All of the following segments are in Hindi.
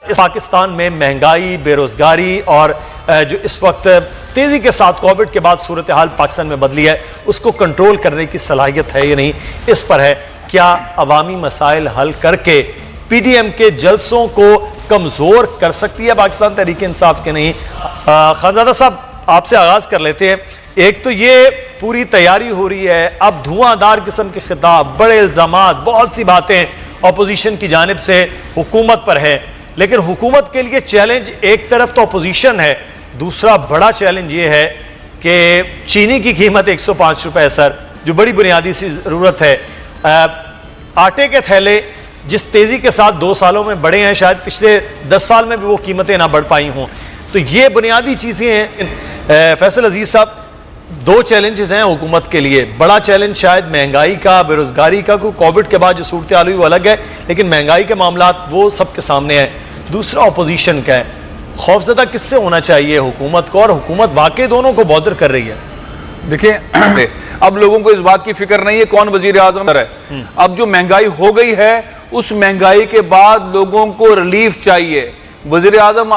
पाकिस्तान में महंगाई, बेरोजगारी और जो इस वक्त तेजी के साथ कोविड के बाद सूरत हाल पाकिस्तान में बदली है, उसको कंट्रोल करने की सलाहियत है या नहीं, इस पर है। क्या अवामी मसाइल हल करके पीडीएम के जलसों को कमजोर कर सकती है पाकिस्तान तहरीक इंसाफ के नहीं? खानजादा साहब, आपसे आगाज कर लेते हैं। एक तो ये पूरी तैयारी हो रही है, अब धुआंधार किस्म के खिताब, बड़े इल्जामात, बहुत सी बातें अपोजिशन की जानिब से हुकूमत पर है, लेकिन हुकूमत के लिए चैलेंज एक तरफ तो अपोजिशन है, दूसरा बड़ा चैलेंज ये है कि चीनी की कीमत 105 रुपए सर, जो बड़ी बुनियादी सी जरूरत है। आटे के थैले जिस तेजी के साथ 2 सालों में बढ़े हैं, शायद पिछले 10 साल में भी वो कीमतें ना बढ़ पाई हों। तो ये बुनियादी चीजें हैं। फैसल अजीज साहब, 2 चैलेंजेस हैं हुकूमत के लिए। बड़ा चैलेंज शायद महंगाई का, बेरोजगारी का, को कोविड के बाद जो सूरत हाल हुई वो अलग है, लेकिन महंगाई के मामलात वो सबके सामने है। दूसरा अपोजिशन का है। खौफजदा किससे होना चाहिए, हुकूमत को? और हुकूमत वाकई दोनों को बॉदर कर रही है। देखिए, अब लोगों को इस बात की फिक्र नहीं है कौन वजीर आजम है। अब जो महंगाई हो गई है, उस महंगाई के बाद लोगों को रिलीफ चाहिए। वजीर आजम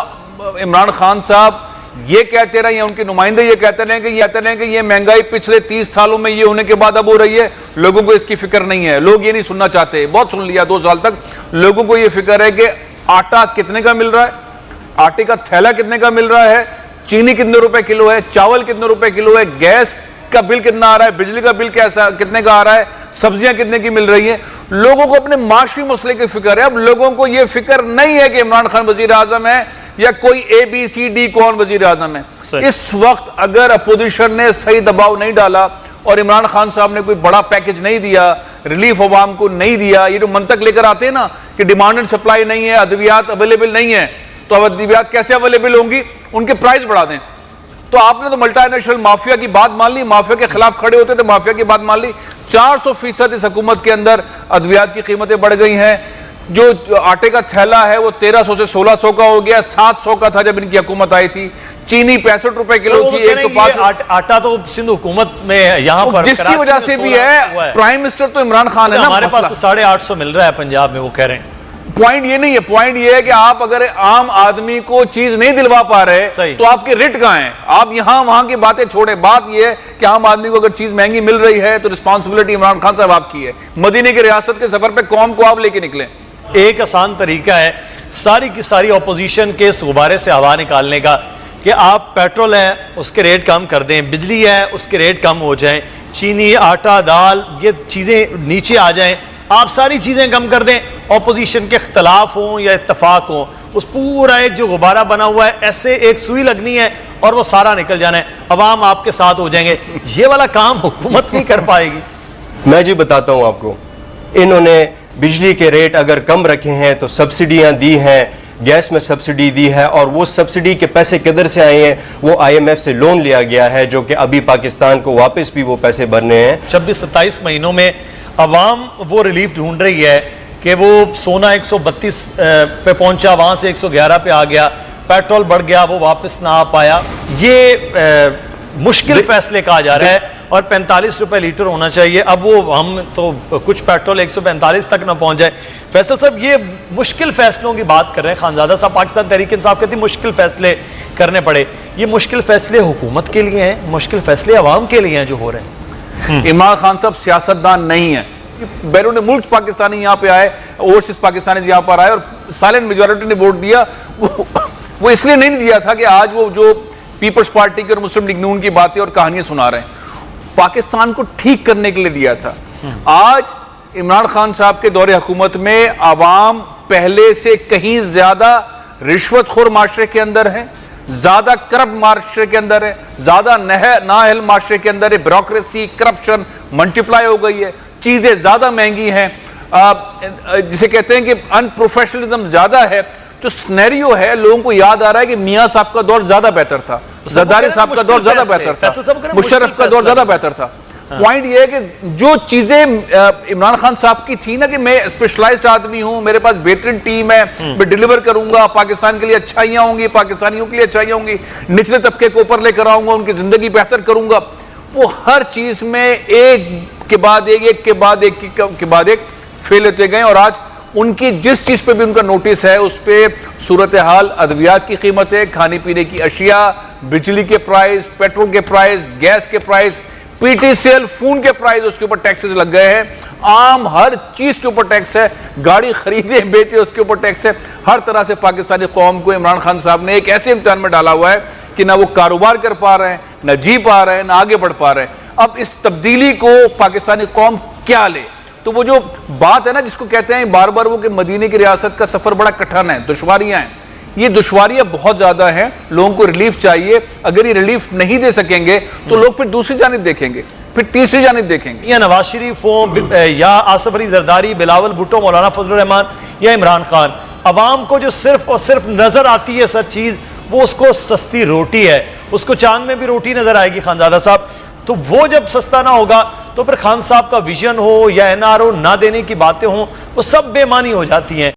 इमरान खान साहब ये कहते रहे, उनके नुमाइंदे ये कहते रहे कि ये महंगाई पिछले 30 सालों में ये होने के बाद अब हो रही है। लोगों को इसकी फिक्र नहीं है, लोग ये नहीं सुनना चाहते। बहुत सुन लिया 2 साल तक। लोगों को ये फिक्र है कि आटा कितने का मिल रहा है, आटे का थैला कितने का मिल रहा है, चीनी कितने रुपए किलो है, चावल कितने रुपए किलो है, गैस का बिल कितना आ रहा है, बिजली का बिल कितने का आ रहा है, सब्जियां कितने की मिल रही हैं। लोगों को अपने माशरी मसले की फिक्र है। अब लोगों को यह फिक्र नहीं है कि इमरान खान वजीर आजम है या कोई ABCD कौन वजीर आजम है। इस वक्त अगर अपोजिशन ने सही दबाव नहीं डाला और इमरान खान साहब ने कोई बड़ा पैकेज नहीं दिया, रिलीफ अवाम को नहीं दिया, ये जो मंतक लेकर आते हैं ना कि डिमांड एंड सप्लाई नहीं है, अद्वियात अवेलेबल नहीं है, तो अब अद्वियात कैसे अवेलेबल होंगी? उनके प्राइस बढ़ा दें। तो आपने तो मल्टीनेशनल माफिया की बात मान ली, माफिया के खिलाफ खड़े होते थे, माफिया की बात मान ली। 400% इस हुकूमत के अंदर अद्वियात की कीमतें बढ़ गई हैं। जो आटे का थैला है वो 1300 से 1600 का हो गया, 700 का था जब इनकी हुकूमत आई थी। चीनी 65 रुपए किलो थी, 105। आटा तो सिंध हुकूमत में यहाँ पर जिसकी वजह से भी है, प्राइम मिनिस्टर तो इमरान खान है ना। हमारे पास तो 850 मिल रहा है पंजाब में, वो कह रहे हैं। पॉइंट ये नहीं है, पॉइंट ये है कि आप अगर आम आदमी को चीज नहीं दिलवा पा रहे तो आपके रेट कहां हैं? आप यहां वहां की बातें छोड़े। बात ये है कि आम आदमी को अगर चीज महंगी मिल रही है तो रिस्पांसिबिलिटी इमरान खान साहब आपकी है। मदीने की रियासत के सफर पे कौम को आप लेके निकले। एक आसान तरीका है सारी की सारी अपोजिशन के इस गुब्बारे से हवा निकालने का कि आप पेट्रोल है उसके रेट कम कर दें, बिजली है उसके रेट कम हो जाएं, चीनी, आटा, दाल, ये चीजें नीचे आ जाएं, आप सारी चीजें कम कर दें। अपोजिशन के इख्तलाफ हों या इत्तफाक हों, उस पूरा एक जो गुब्बारा बना हुआ है, ऐसे एक सुई लगनी है और वो सारा निकल जाना है, अवाम आपके साथ हो जाएंगे। ये वाला काम हुकूमत नहीं कर पाएगी। मैं जी बताता हूं आपको, इन्होंने बिजली के रेट अगर कम रखे हैं तो सब्सिडियां दी हैं, गैस में सब्सिडी दी है, और वो सब्सिडी के पैसे किधर से आए हैं? वो IMF से लोन लिया गया है, जो कि अभी पाकिस्तान को वापस भी वो पैसे भरने हैं। 26-27 महीनों में अवाम वो रिलीफ ढूंढ रही है कि वो सोना 132 पे पहुंचा, वहां से 111 पे आ गया, पेट्रोल बढ़ गया, वो वापस ना आ पाया। ये मुश्किल फैसले कहा जा रहा है और 45 रुपए लीटर होना चाहिए। अब वो हम तो कुछ पेट्रोल 145 तक ना पहुंच जाए। फैसल साहब, ये मुश्किल फैसलों की बात कर रहे हैं। खानजादा साहब, पाकिस्तान तहरीक इंसाफ कहती है मुश्किल फैसले करने पड़े। ये मुश्किल फैसले हुकूमत के लिए हैं, मुश्किल फैसले अवाम के लिए हैं जो हो रहे हैं। इमरान खान साहब सियासतदान नहीं है। बैरून मुल्क पाकिस्तानी यहाँ पे आए, ओवरसीज पाकिस्तानी यहाँ पर आए और साइलेंट मेजॉरिटी ने वोट दिया। वो इसलिए नहीं दिया था कि आज वो जो पीपल्स पार्टी की और मुस्लिम लीग नून की बातें और कहानियां सुना रहे हैं, पाकिस्तान को ठीक करने के लिए दिया था। आज इमरान खान साहब के दौरे हुकूमत में आवाम पहले से कहीं ज्यादा रिश्वतखोर माशरे के अंदर है, ज्यादा करप्ट माशरे के अंदर है, ज्यादा नाअहल माशरे के अंदर है। ब्यूरोक्रेसी, करप्शन मल्टीप्लाई हो गई है, चीजें ज्यादा महंगी हैं, जिसे कहते हैं कि अनप्रोफेशनलिज्म ज्यादा है। जो स्नेरियो है, लोगों को याद आ रहा है कि मियां साहब का दौर ज्यादा बेहतर था, जरदारी साहब का दौर ज्यादा बेहतर था, मुशर्रफ का दौर ज्यादा बेहतर था। पॉइंट ये है कि जो चीजें इमरान खान साहब की थी ना कि मैं स्पेशलाइज्ड आदमी हूं, मेरे पास बेहतरीन टीम है, मैं डिलीवर करूंगा, पाकिस्तान के लिए अच्छाइयां होंगी, पाकिस्तानियों के लिए अच्छाइयां होंगी, निचले तबके को ऊपर लेकर आऊंगा, उनकी जिंदगी बेहतर करूंगा, वो हर चीज में एक के बाद एक फेल होते गए और आज उनकी जिस चीज पे भी उनका नोटिस है उस पे सूरत हाल, अद्वियात की कीमतें, खाने पीने की अशिया, बिजली के प्राइस, पेट्रोल के प्राइस, गैस के प्राइस, पीटीसीएल फोन के प्राइस, उसके ऊपर टैक्सेस लग गए हैं। आम हर चीज के ऊपर टैक्स है, गाड़ी खरीदे बेचे उसके ऊपर टैक्स है। हर तरह से पाकिस्तानी कौम को इमरान खान साहब ने एक ऐसे इम्तिहान में डाला हुआ है कि ना वो कारोबार कर पा रहे हैं, ना जी पा रहे हैं, ना आगे बढ़ पा रहे हैं। अब इस तब्दीली को पाकिस्तानी कौम क्या ले? तो वो जो बात है ना जिसको कहते हैं बार बार वो कि मदीने की रियासत का सफर बड़ा कठिन है, दुश्वारियां हैं, ये दुश्वारियां बहुत ज्यादा हैं। लोगों को रिलीफ चाहिए, अगर ये रिलीफ नहीं दे सकेंगे तो लोग फिर दूसरी जानिब देखेंगे, फिर तीसरी जानिब देखेंगे। या नवाज शरीफ हो या आसिफ अली जरदारी, बिलावल भुट्टो, मौलाना फजलुर रहमान या इमरान खान, अवाम को जो सिर्फ और सिर्फ नजर आती है सर चीज, वो उसको सस्ती रोटी है। उसको चांद में भी रोटी नजर आएगी खानजादा साहब। तो वो जब सस्ता ना होगा तो फिर खान साहब का विजन हो या एनआरओ ना देने की बातें हो, वो सब बेमानी हो जाती हैं।